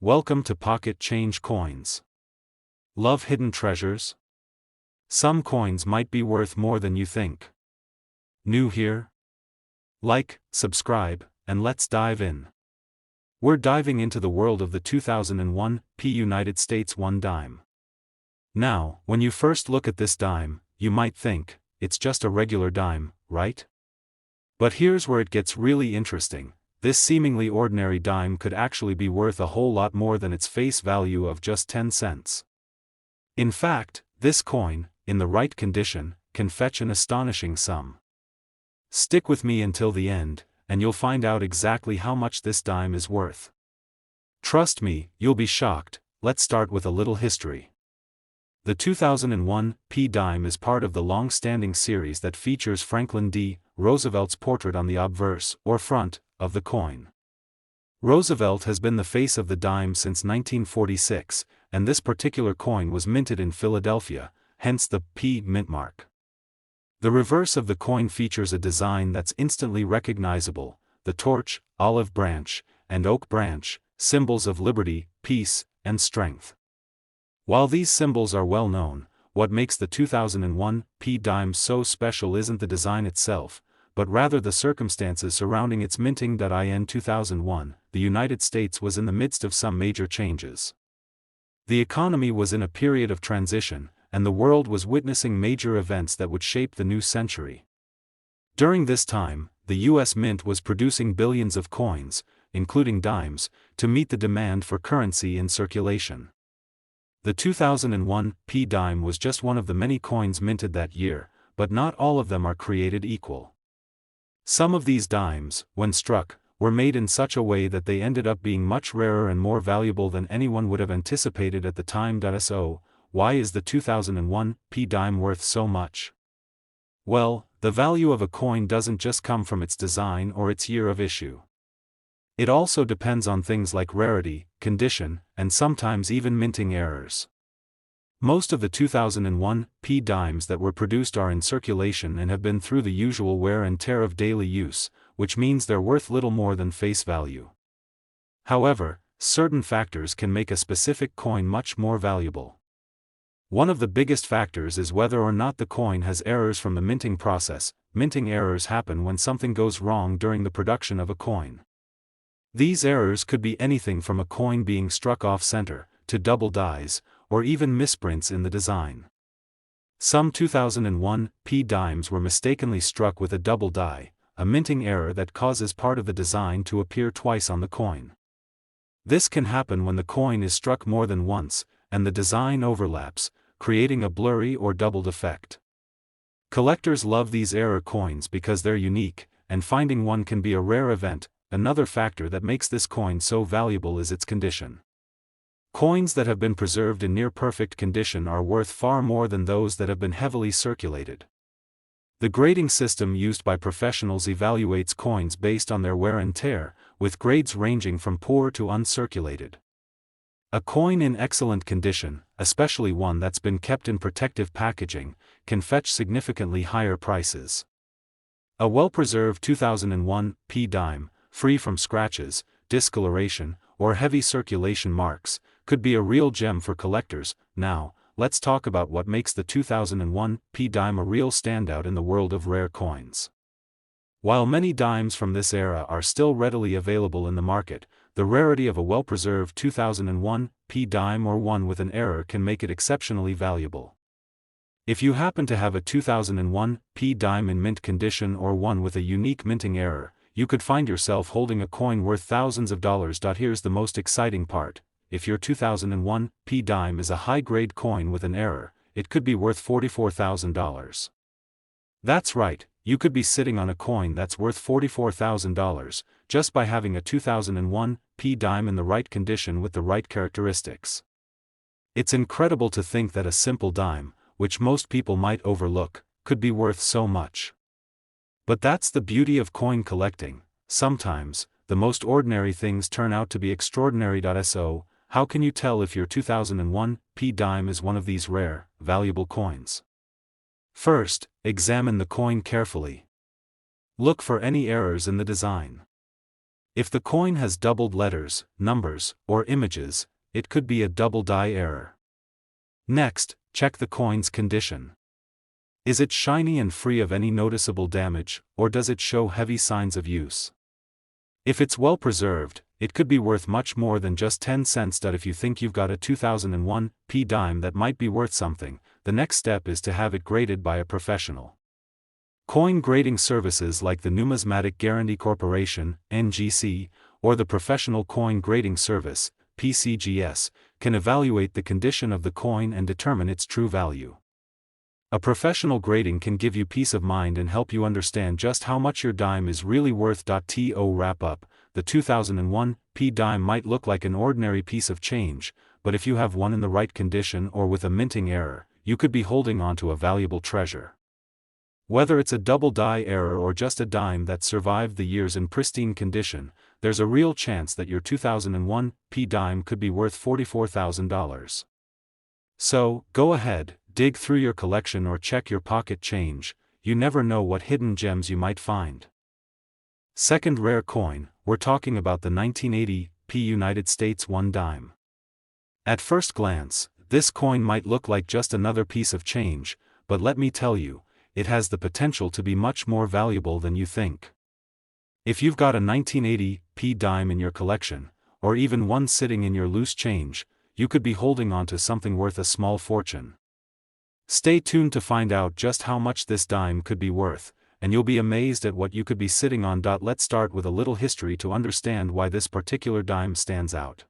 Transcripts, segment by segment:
Welcome to Pocket Change Coins. Love hidden treasures? Some coins might be worth more than you think. New here? Like, subscribe, and let's dive in. We're diving into the world of the 2001 United States 1 dime. Now, when you first look at this dime, you might think, it's just a regular dime, right? But here's where it gets really interesting. This seemingly ordinary dime could actually be worth a whole lot more than its face value of just 10 cents. In fact, this coin, in the right condition, can fetch an astonishing sum. Stick with me until the end, and you'll find out exactly how much this dime is worth. Trust me, you'll be shocked. Let's start with a little history. The 2001 dime is part of the long-standing series that features Franklin D. Roosevelt's portrait on the obverse, or front, of the coin. Roosevelt has been the face of the dime since 1946, and this particular coin was minted in Philadelphia, hence the P mint mark. The reverse of the coin features a design that's instantly recognizable: the torch, olive branch, and oak branch, symbols of liberty, peace, and strength. While these symbols are well known, what makes the 2001 dime so special isn't the design itself, but rather the circumstances surrounding its minting. In 2001, the United States was in the midst of some major changes. The economy was in a period of transition, and the world was witnessing major events that would shape the new century. During this time, the U.S. Mint was producing billions of coins, including dimes, to meet the demand for currency in circulation. The 2001 dime was just one of the many coins minted that year, but not all of them are created equal. Some of these dimes, when struck, were made in such a way that they ended up being much rarer and more valuable than anyone would have anticipated at the time. So, why is the 2001 dime worth so much? Well, the value of a coin doesn't just come from its design or its year of issue. It also depends on things like rarity, condition, and sometimes even minting errors. Most of the 2001 dimes that were produced are in circulation and have been through the usual wear and tear of daily use, which means they're worth little more than face value. However, certain factors can make a specific coin much more valuable. One of the biggest factors is whether or not the coin has errors from the minting process. Minting errors happen when something goes wrong during the production of a coin. These errors could be anything from a coin being struck off-center, to double dies, or even misprints in the design. Some 2001 dimes were mistakenly struck with a double die, a minting error that causes part of the design to appear twice on the coin. This can happen when the coin is struck more than once, and the design overlaps, creating a blurry or doubled effect. Collectors love these error coins because they're unique, and finding one can be a rare event. Another factor that makes this coin so valuable is its condition. Coins that have been preserved in near-perfect condition are worth far more than those that have been heavily circulated. The grading system used by professionals evaluates coins based on their wear and tear, with grades ranging from poor to uncirculated. A coin in excellent condition, especially one that's been kept in protective packaging, can fetch significantly higher prices. A well-preserved 2001 dime, free from scratches, discoloration, or heavy circulation marks, could be a real gem for collectors. Now, let's talk about what makes the 2001 dime a real standout in the world of rare coins. While many dimes from this era are still readily available in the market, the rarity of a well-preserved 2001 dime or one with an error can make it exceptionally valuable. If you happen to have a 2001 dime in mint condition or one with a unique minting error, you could find yourself holding a coin worth thousands of dollars. Here's the most exciting part: if your 2001 dime is a high-grade coin with an error, it could be worth $44,000. That's right, you could be sitting on a coin that's worth $44,000, just by having a 2001 dime in the right condition with the right characteristics. It's incredible to think that a simple dime, which most people might overlook, could be worth so much. But that's the beauty of coin collecting. Sometimes, the most ordinary things turn out to be extraordinary. So, how can you tell if your 2001 dime is one of these rare, valuable coins? First, examine the coin carefully. Look for any errors in the design. If the coin has doubled letters, numbers, or images, it could be a double die error. Next, check the coin's condition. Is it shiny and free of any noticeable damage, or does it show heavy signs of use? If it's well preserved, it could be worth much more than just 10 cents. If you think you've got a 2001 P dime that might be worth something, the next step is to have it graded by a professional. Coin grading services like the Numismatic Guarantee Corporation, NGC, or the Professional Coin Grading Service, PCGS, can evaluate the condition of the coin and determine its true value. A professional grading can give you peace of mind and help you understand just how much your dime is really worth. To wrap up, the 2001 P dime might look like an ordinary piece of change, but if you have one in the right condition or with a minting error, you could be holding on to a valuable treasure. Whether it's a double die error or just a dime that survived the years in pristine condition, there's a real chance that your 2001 P dime could be worth $44,000. So, go ahead, dig through your collection or check your pocket change. You never know what hidden gems you might find. Second rare coin, we're talking about the 1980 P United States 1 dime. At first glance, this coin might look like just another piece of change, but let me tell you, it has the potential to be much more valuable than you think. If you've got a 1980 P dime in your collection, or even one sitting in your loose change, you could be holding on to something worth a small fortune. Stay tuned to find out just how much this dime could be worth, and you'll be amazed at what you could be sitting on. Let's start with a little history to understand why this particular dime stands out.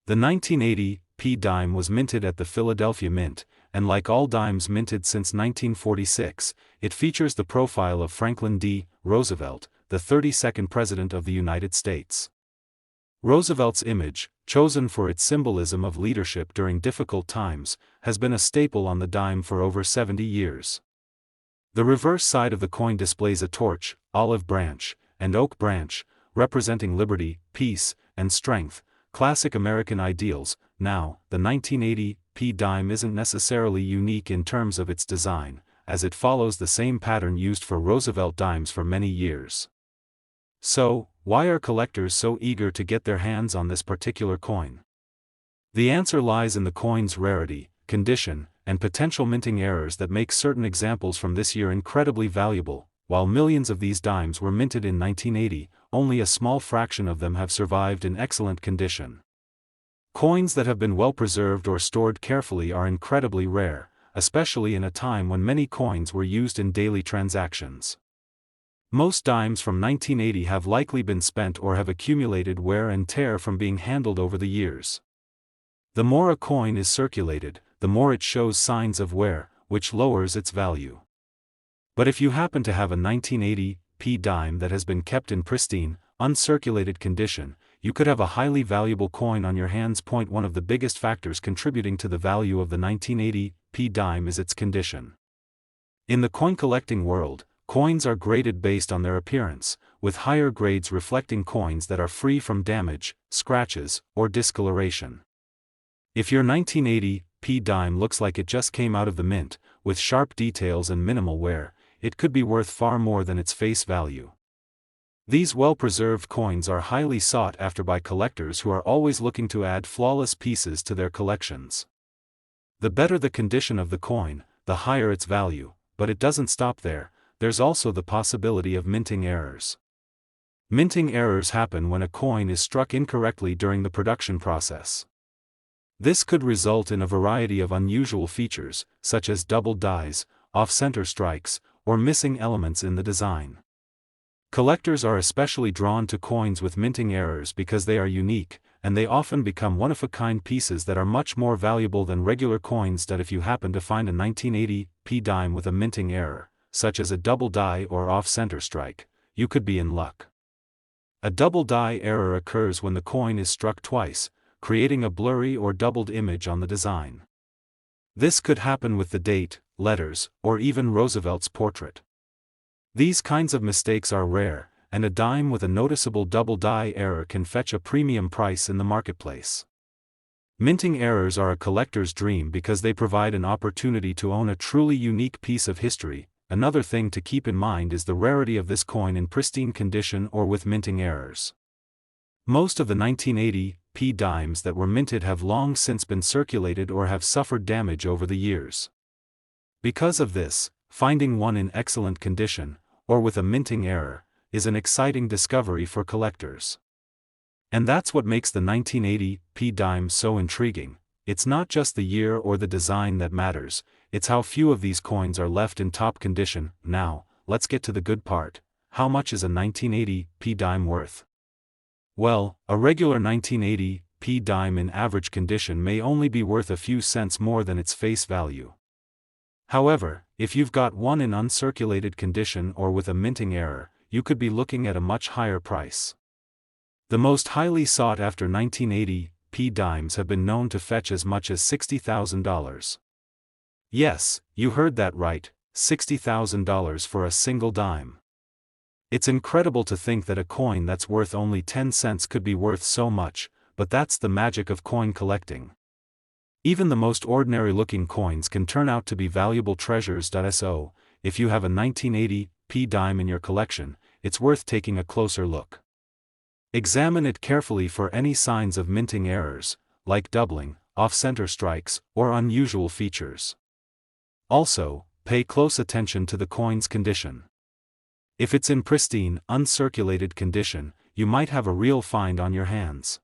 The 1980 P dime was minted at the Philadelphia Mint, and like all dimes minted since 1946, it features the profile of Franklin D. Roosevelt, the 32nd President of the United States. Roosevelt's image, chosen for its symbolism of leadership during difficult times, has been a staple on the dime for over 70 years. The reverse side of the coin displays a torch, olive branch, and oak branch, representing liberty, peace, and strength, classic American ideals. Now, the 1980 P dime isn't necessarily unique in terms of its design, as it follows the same pattern used for Roosevelt dimes for many years. So, why are collectors so eager to get their hands on this particular coin? The answer lies in the coin's rarity, condition, and potential minting errors that make certain examples from this year incredibly valuable. While millions of these dimes were minted in 1980, only a small fraction of them have survived in excellent condition. Coins that have been well preserved or stored carefully are incredibly rare, especially in a time when many coins were used in daily transactions. Most dimes from 1980 have likely been spent or have accumulated wear and tear from being handled over the years. The more a coin is circulated, the more it shows signs of wear, which lowers its value. But if you happen to have a 1980 P dime that has been kept in pristine, uncirculated condition, you could have a highly valuable coin on your hands. One of the biggest factors contributing to the value of the 1980 P dime is its condition. In the coin collecting world, coins are graded based on their appearance, with higher grades reflecting coins that are free from damage, scratches, or discoloration. If your 1980 P dime looks like it just came out of the mint, with sharp details and minimal wear, it could be worth far more than its face value. These well-preserved coins are highly sought after by collectors who are always looking to add flawless pieces to their collections. The better the condition of the coin, the higher its value, but it doesn't stop there. There's also the possibility of minting errors. Minting errors happen when a coin is struck incorrectly during the production process. This could result in a variety of unusual features, such as double dies, off-center strikes, or missing elements in the design. Collectors are especially drawn to coins with minting errors because they are unique, and they often become one-of-a-kind pieces that are much more valuable than regular coins. If you happen to find a 1980 P dime with a minting error, such as a double die or off-center strike, you could be in luck. A double die error occurs when the coin is struck twice, creating a blurry or doubled image on the design. This could happen with the date, letters, or even Roosevelt's portrait. These kinds of mistakes are rare, and a dime with a noticeable double die error can fetch a premium price in the marketplace. Minting errors are a collector's dream because they provide an opportunity to own a truly unique piece of history. Another thing to keep in mind is the rarity of this coin in pristine condition or with minting errors. Most of the 1980 P dimes that were minted have long since been circulated or have suffered damage over the years. Because of this, finding one in excellent condition, or with a minting error, is an exciting discovery for collectors. And that's what makes the 1980 P dime so intriguing. It's not just the year or the design that matters, it's how few of these coins are left in top condition. Now, let's get to the good part. How much is a 1980 P dime worth? Well, a regular 1980 P dime in average condition may only be worth a few cents more than its face value. However, if you've got one in uncirculated condition or with a minting error, you could be looking at a much higher price. The most highly sought after 1980 P dimes have been known to fetch as much as $60,000. Yes, you heard that right, $60,000 for a single dime. It's incredible to think that a coin that's worth only 10 cents could be worth so much, but that's the magic of coin collecting. Even the most ordinary-looking coins can turn out to be valuable treasures. So, if you have a 1980 P dime in your collection, it's worth taking a closer look. Examine it carefully for any signs of minting errors, like doubling, off-center strikes, or unusual features. Also, pay close attention to the coin's condition. If it's in pristine, uncirculated condition, you might have a real find on your hands.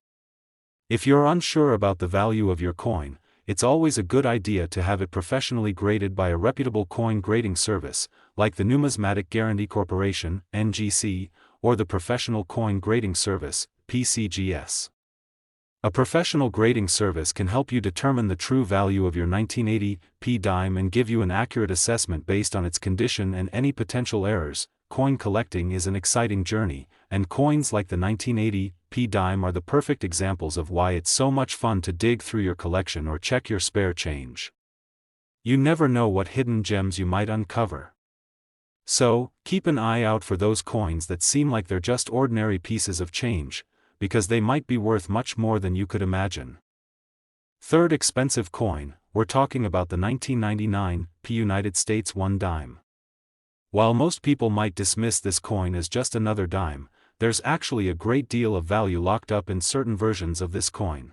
If you're unsure about the value of your coin, it's always a good idea to have it professionally graded by a reputable coin grading service, like the Numismatic Guarantee Corporation, NGC, or the Professional Coin Grading Service, PCGS. A professional grading service can help you determine the true value of your 1980 P dime and give you an accurate assessment based on its condition and any potential errors. Coin collecting is an exciting journey, and coins like the 1980 P dime are the perfect examples of why it's so much fun to dig through your collection or check your spare change. You never know what hidden gems you might uncover. So, keep an eye out for those coins that seem like they're just ordinary pieces of change, because they might be worth much more than you could imagine. Third expensive coin, we're talking about the 1999 P United States 1 dime. While most people might dismiss this coin as just another dime, there's actually a great deal of value locked up in certain versions of this coin.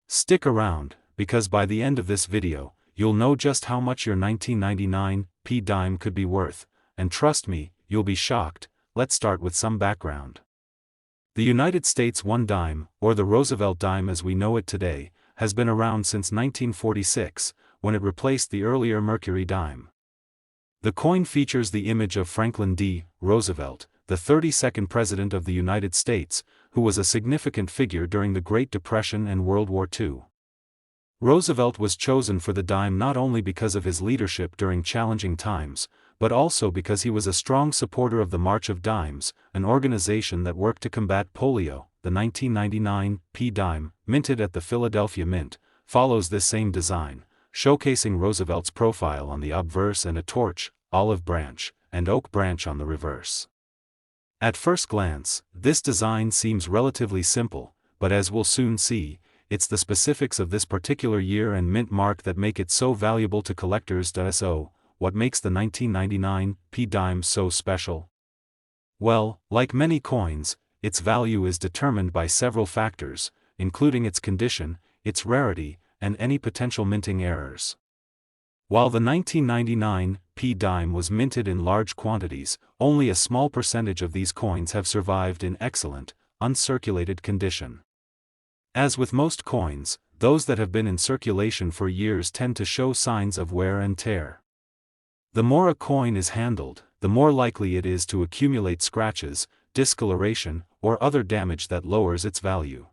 Stick around, because by the end of this video, you'll know just how much your 1999 P dime could be worth, and trust me, you'll be shocked. Let's start with some background. The United States 1 dime, or the Roosevelt dime as we know it today, has been around since 1946, when it replaced the earlier Mercury dime. The coin features the image of Franklin D. Roosevelt, the 32nd President of the United States, who was a significant figure during the Great Depression and World War II. Roosevelt was chosen for the dime not only because of his leadership during challenging times, but also because he was a strong supporter of the March of Dimes, an organization that worked to combat polio. The 1999 P dime, minted at the Philadelphia Mint, follows this same design, showcasing Roosevelt's profile on the obverse and a torch, olive branch, and oak branch on the reverse. At first glance, this design seems relatively simple, but as we'll soon see, it's the specifics of this particular year and mint mark that make it so valuable to collectors. So, what makes the 1999 P dime so special? Well, like many coins, its value is determined by several factors, including its condition, its rarity, and any potential minting errors. While the 1999 P dime was minted in large quantities, only a small percentage of these coins have survived in excellent, uncirculated condition. As with most coins, those that have been in circulation for years tend to show signs of wear and tear. The more a coin is handled, the more likely it is to accumulate scratches, discoloration, or other damage that lowers its value.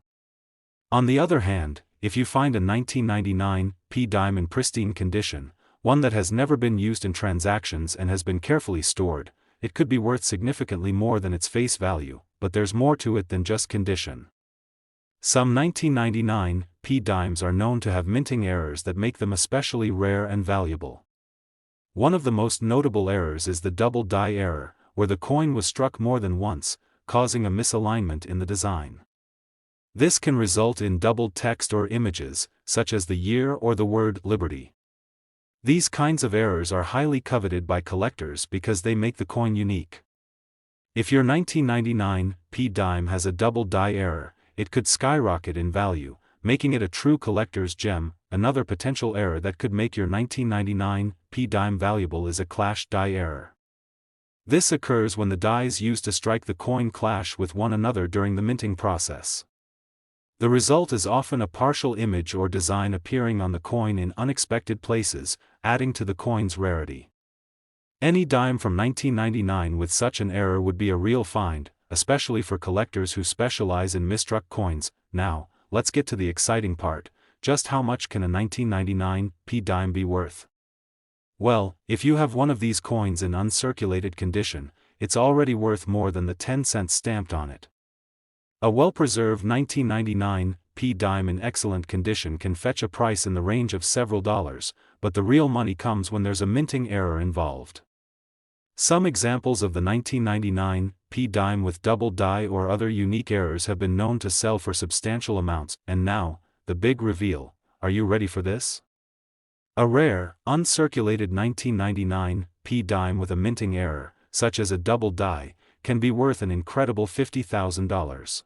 On the other hand, if you find a 1999 P dime in pristine condition, one that has never been used in transactions and has been carefully stored, it could be worth significantly more than its face value, but there's more to it than just condition. Some 1999 P dimes are known to have minting errors that make them especially rare and valuable. One of the most notable errors is the double die error, where the coin was struck more than once, causing a misalignment in the design. This can result in doubled text or images, such as the year or the word Liberty. These kinds of errors are highly coveted by collectors because they make the coin unique. If your 1999 P dime has a double die error, it could skyrocket in value, making it a true collector's gem. Another potential error that could make your 1999 P dime valuable is a clash die error. This occurs when the dies used to strike the coin clash with one another during the minting process. The result is often a partial image or design appearing on the coin in unexpected places, adding to the coin's rarity. Any dime from 1999 with such an error would be a real find, especially for collectors who specialize in misstruck coins. Now, let's get to the exciting part. Just how much can a 1999 P dime be worth? Well, if you have one of these coins in uncirculated condition, it's already worth more than the 10 cents stamped on it. A well-preserved 1999 P dime in excellent condition can fetch a price in the range of several dollars, but the real money comes when there's a minting error involved. Some examples of the 1999 P dime with double die or other unique errors have been known to sell for substantial amounts, and now, the big reveal. Are you ready for this? A rare, uncirculated 1999 P dime with a minting error, such as a double die, can be worth an incredible $50,000.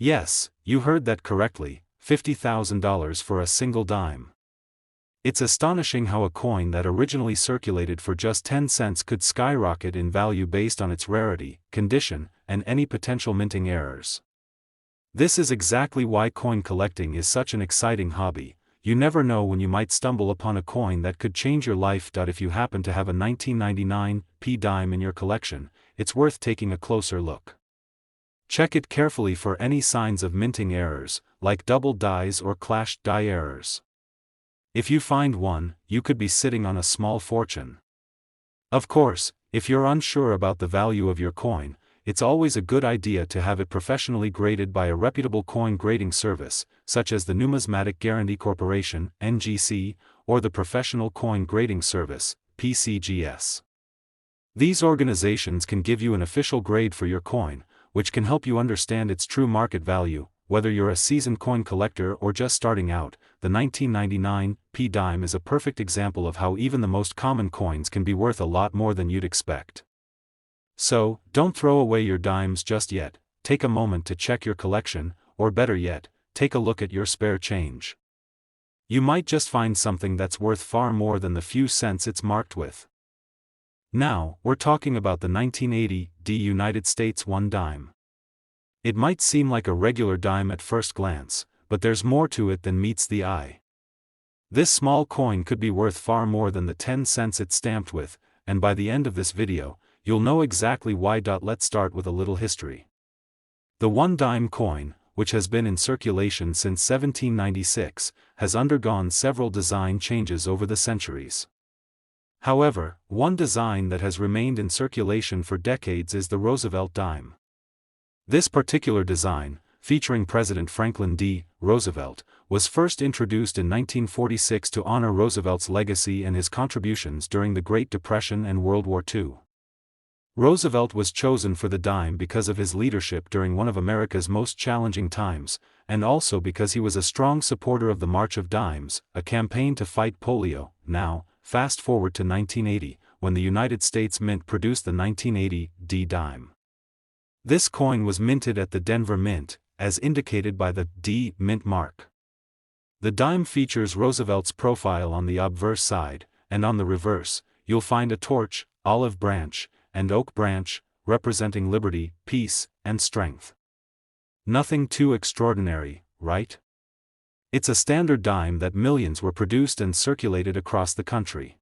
Yes, you heard that correctly, $50,000 for a single dime. It's astonishing how a coin that originally circulated for just 10 cents could skyrocket in value based on its rarity, condition, and any potential minting errors. This is exactly why coin collecting is such an exciting hobby. You never know when you might stumble upon a coin that could change your life. If you happen to have a 1999 P dime in your collection, it's worth taking a closer look. Check it carefully for any signs of minting errors, like double dies or clashed die errors. If you find one, you could be sitting on a small fortune. Of course, if you're unsure about the value of your coin, it's always a good idea to have it professionally graded by a reputable coin grading service, such as the Numismatic Guarantee Corporation (NGC), or the Professional Coin Grading Service (PCGS). These organizations can give you an official grade for your coin, which can help you understand its true market value. Whether you're a seasoned coin collector or just starting out, the 1999 P dime is a perfect example of how even the most common coins can be worth a lot more than you'd expect. So, don't throw away your dimes just yet. Take a moment to check your collection, or better yet, take a look at your spare change. You might just find something that's worth far more than the few cents it's marked with. Now, we're talking about the 1980 United States 1 dime. It might seem like a regular dime at first glance, but there's more to it than meets the eye. This small coin could be worth far more than the 10 cents it's stamped with, and by the end of this video, you'll know exactly why. Let's start with a little history. The 1 dime coin, which has been in circulation since 1796, has undergone several design changes over the centuries. However, one design that has remained in circulation for decades is the Roosevelt dime. This particular design, featuring President Franklin D. Roosevelt, was first introduced in 1946 to honor Roosevelt's legacy and his contributions during the Great Depression and World War II. Roosevelt was chosen for the dime because of his leadership during one of America's most challenging times, and also because he was a strong supporter of the March of Dimes, a campaign to fight polio. Now, fast forward to 1980, when the United States Mint produced the 1980 D dime. This coin was minted at the Denver Mint, as indicated by the D Mint mark. The dime features Roosevelt's profile on the obverse side, and on the reverse, you'll find a torch, olive branch, and oak branch, representing liberty, peace, and strength. Nothing too extraordinary, right? It's a standard dime that millions were produced and circulated across the country.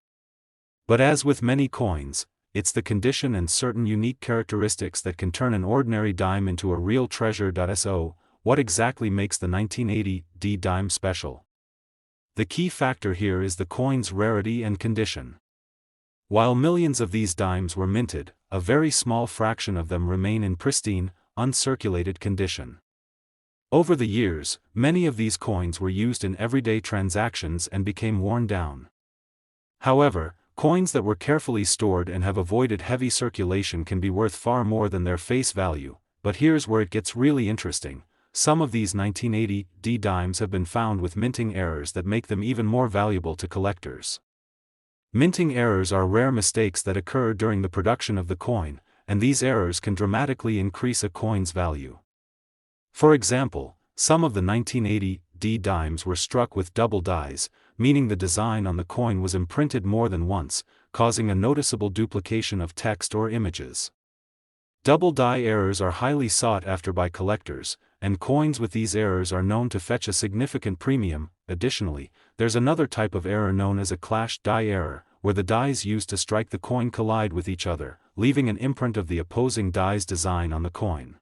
But as with many coins, it's the condition and certain unique characteristics that can turn an ordinary dime into a real treasure. So, what exactly makes the 1980 D dime special? The key factor here is the coin's rarity and condition. While millions of these dimes were minted, a very small fraction of them remain in pristine, uncirculated condition. Over the years, many of these coins were used in everyday transactions and became worn down. However, coins that were carefully stored and have avoided heavy circulation can be worth far more than their face value. But here's where it gets really interesting. Some of these 1980 D dimes have been found with minting errors that make them even more valuable to collectors. Minting errors are rare mistakes that occur during the production of the coin, and these errors can dramatically increase a coin's value. For example, some of the 1980 D dimes were struck with double dies, meaning the design on the coin was imprinted more than once, causing a noticeable duplication of text or images. Double die errors are highly sought after by collectors, and coins with these errors are known to fetch a significant premium. Additionally, there's another type of error known as a clashed die error, where the dies used to strike the coin collide with each other, leaving an imprint of the opposing die's design on the coin.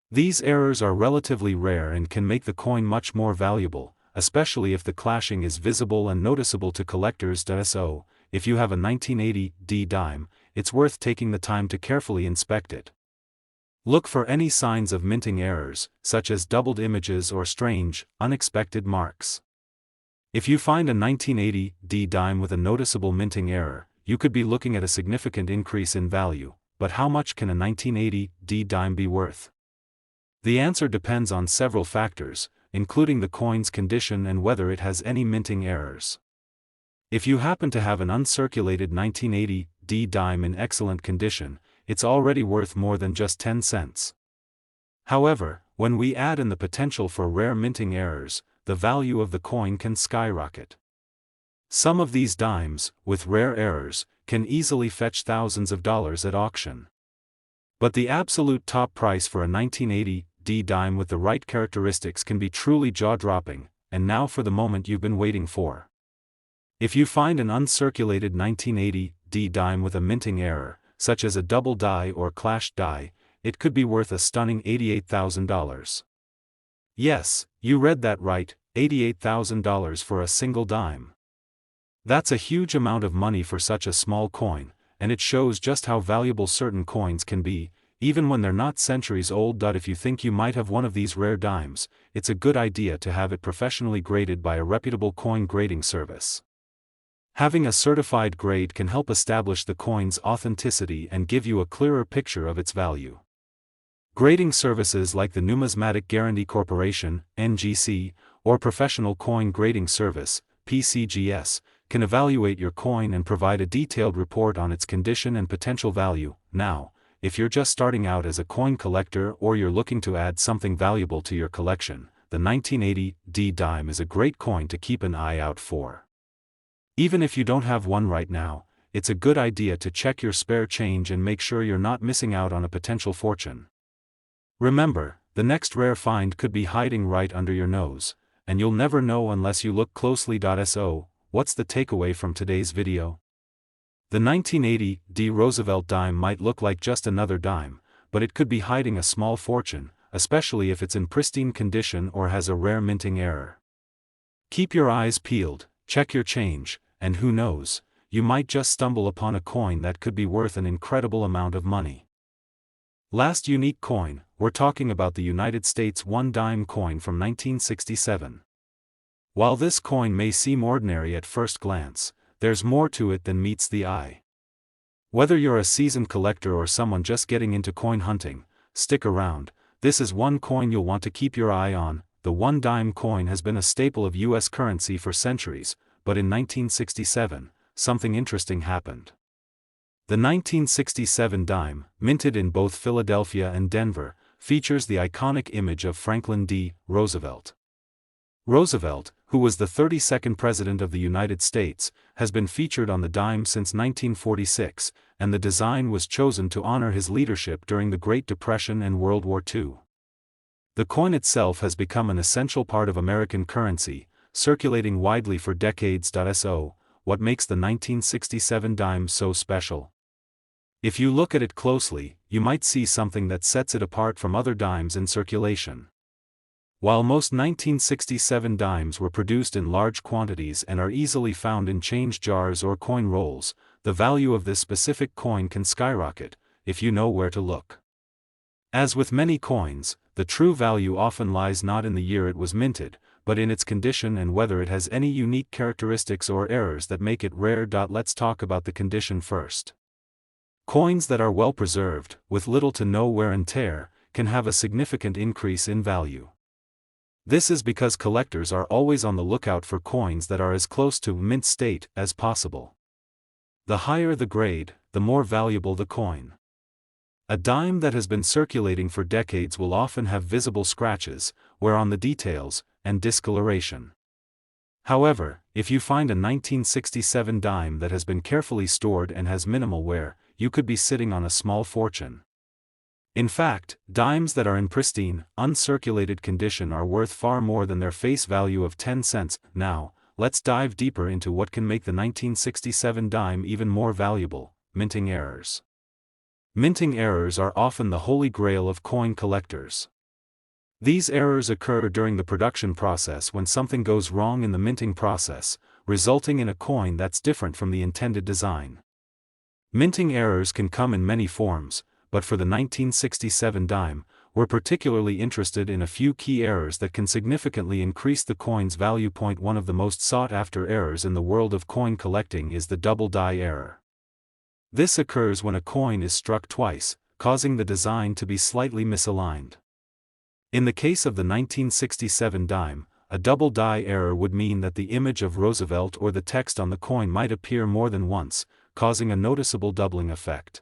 These errors are relatively rare and can make the coin much more valuable, especially if the clashing is visible and noticeable to collectors. So, if you have a 1980 D dime, it's worth taking the time to carefully inspect it. Look for any signs of minting errors, such as doubled images or strange, unexpected marks. If you find a 1980 D dime with a noticeable minting error, you could be looking at a significant increase in value. But how much can a 1980 D dime be worth? The answer depends on several factors, including the coin's condition and whether it has any minting errors. If you happen to have an uncirculated 1980 D dime in excellent condition, it's already worth more than just 10 cents. However, when we add in the potential for rare minting errors, the value of the coin can skyrocket. Some of these dimes, with rare errors, can easily fetch thousands of dollars at auction. But the absolute top price for a 1980 D dime with the right characteristics can be truly jaw-dropping, and now for the moment you've been waiting for. If you find an uncirculated 1980 D dime with a minting error, such as a double die or clashed die, it could be worth a stunning $88,000. Yes, you read that right, $88,000 for a single dime. That's a huge amount of money for such a small coin, and it shows just how valuable certain coins can be, even when they're not centuries old. If you think you might have one of these rare dimes, it's a good idea to have it professionally graded by a reputable coin grading service. Having a certified grade can help establish the coin's authenticity and give you a clearer picture of its value. Grading services like the Numismatic Guarantee Corporation, NGC, or Professional Coin Grading Service, PCGS, can evaluate your coin and provide a detailed report on its condition and potential value. Now, if you're just starting out as a coin collector or you're looking to add something valuable to your collection, the 1980 D dime is a great coin to keep an eye out for. Even if you don't have one right now, it's a good idea to check your spare change and make sure you're not missing out on a potential fortune. Remember, the next rare find could be hiding right under your nose, and you'll never know unless you look closely. So, what's the takeaway from today's video? The 1980 D Roosevelt dime might look like just another dime, but it could be hiding a small fortune, especially if it's in pristine condition or has a rare minting error. Keep your eyes peeled, check your change, and who knows, you might just stumble upon a coin that could be worth an incredible amount of money. Last unique coin, we're talking about the United States one-dime coin from 1967. While this coin may seem ordinary at first glance, there's more to it than meets the eye. Whether you're a seasoned collector or someone just getting into coin hunting, stick around. This is one coin you'll want to keep your eye on. The one-dime coin has been a staple of U.S. currency for centuries, but in 1967, something interesting happened. The 1967 dime, minted in both Philadelphia and Denver, features the iconic image of Franklin D. Roosevelt. Roosevelt, who was the 32nd President of the United States, has been featured on the dime since 1946, and the design was chosen to honor his leadership during the Great Depression and World War II. The coin itself has become an essential part of American currency, circulating widely for decades. So, what makes the 1967 dime so special? If you look at it closely, you might see something that sets it apart from other dimes in circulation. While most 1967 dimes were produced in large quantities and are easily found in change jars or coin rolls, the value of this specific coin can skyrocket, if you know where to look. As with many coins, the true value often lies not in the year it was minted, but in its condition and whether it has any unique characteristics or errors that make it rare. Let's talk about the condition first. Coins that are well preserved, with little to no wear and tear, can have a significant increase in value. This is because collectors are always on the lookout for coins that are as close to mint state as possible. The higher the grade, the more valuable the coin. A dime that has been circulating for decades will often have visible scratches, wear on the details, and discoloration. However, if you find a 1967 dime that has been carefully stored and has minimal wear, you could be sitting on a small fortune. In fact, dimes that are in pristine, uncirculated condition are worth far more than their face value of 10 cents. Now, let's dive deeper into what can make the 1967 dime even more valuable: minting errors. Minting errors are often the holy grail of coin collectors. These errors occur during the production process when something goes wrong in the minting process, resulting in a coin that's different from the intended design. Minting errors can come in many forms, but for the 1967 dime, we're particularly interested in a few key errors that can significantly increase the coin's value. One of the most sought-after errors in the world of coin collecting is the double die error. This occurs when a coin is struck twice, causing the design to be slightly misaligned. In the case of the 1967 dime, a double die error would mean that the image of Roosevelt or the text on the coin might appear more than once, causing a noticeable doubling effect.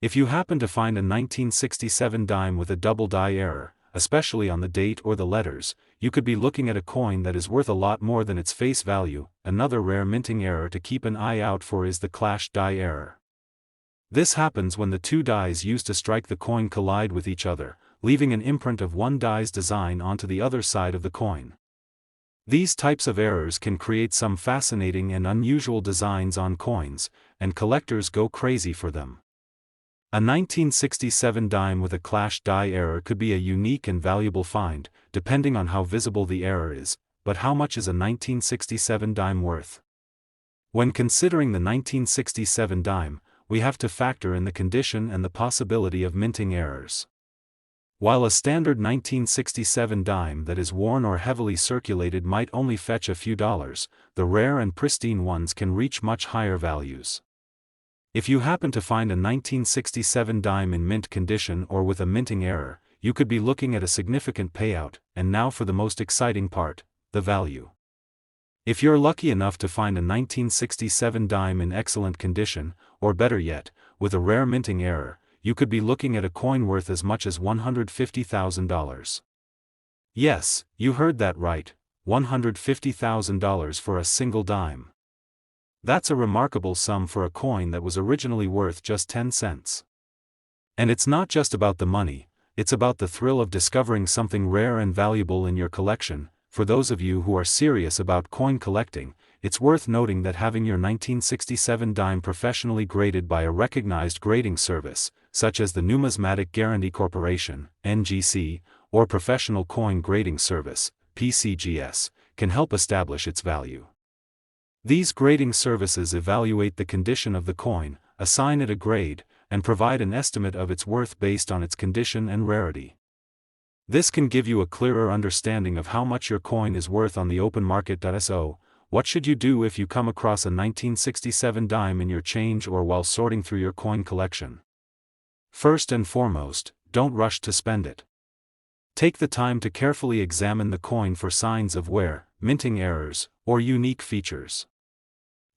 If you happen to find a 1967 dime with a double die error, especially on the date or the letters, you could be looking at a coin that is worth a lot more than its face value. Another rare minting error to keep an eye out for is the clash die error. This happens when the two dies used to strike the coin collide with each other, leaving an imprint of one die's design onto the other side of the coin. These types of errors can create some fascinating and unusual designs on coins, and collectors go crazy for them. A 1967 dime with a clash die error could be a unique and valuable find, depending on how visible the error is. But how much is a 1967 dime worth? When considering the 1967 dime, we have to factor in the condition and the possibility of minting errors. While a standard 1967 dime that is worn or heavily circulated might only fetch a few dollars, the rare and pristine ones can reach much higher values. If you happen to find a 1967 dime in mint condition or with a minting error, you could be looking at a significant payout. And now for the most exciting part, the value. If you're lucky enough to find a 1967 dime in excellent condition, or better yet, with a rare minting error, you could be looking at a coin worth as much as $150,000. Yes, you heard that right, $150,000 for a single dime. That's a remarkable sum for a coin that was originally worth just 10 cents. And it's not just about the money, it's about the thrill of discovering something rare and valuable in your collection. For those of you who are serious about coin collecting, it's worth noting that having your 1967 dime professionally graded by a recognized grading service, such as the Numismatic Guarantee Corporation, NGC, or Professional Coin Grading Service, PCGS, can help establish its value. These grading services evaluate the condition of the coin, assign it a grade, and provide an estimate of its worth based on its condition and rarity. This can give you a clearer understanding of how much your coin is worth on the open market. So, what should you do if you come across a 1967 dime in your change or while sorting through your coin collection? First and foremost, don't rush to spend it. Take the time to carefully examine the coin for signs of wear, minting errors, or unique features.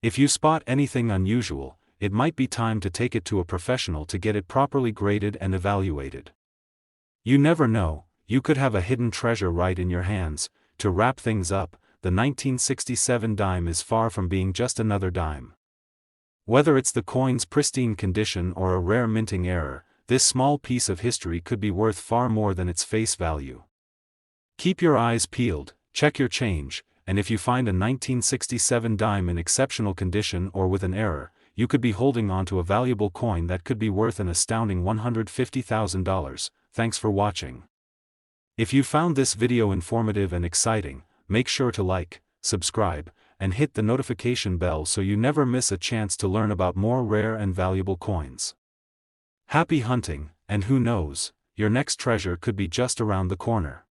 If you spot anything unusual, it might be time to take it to a professional to get it properly graded and evaluated. You never know, you could have a hidden treasure right in your hands. To wrap things up, the 1967 dime is far from being just another dime. Whether it's the coin's pristine condition or a rare minting error, this small piece of history could be worth far more than its face value. Keep your eyes peeled, check your change, and if you find a 1967 dime in exceptional condition or with an error, you could be holding on to a valuable coin that could be worth an astounding $150,000. Thanks for watching. If you found this video informative and exciting, make sure to like, subscribe, and hit the notification bell so you never miss a chance to learn about more rare and valuable coins. Happy hunting, and who knows, your next treasure could be just around the corner.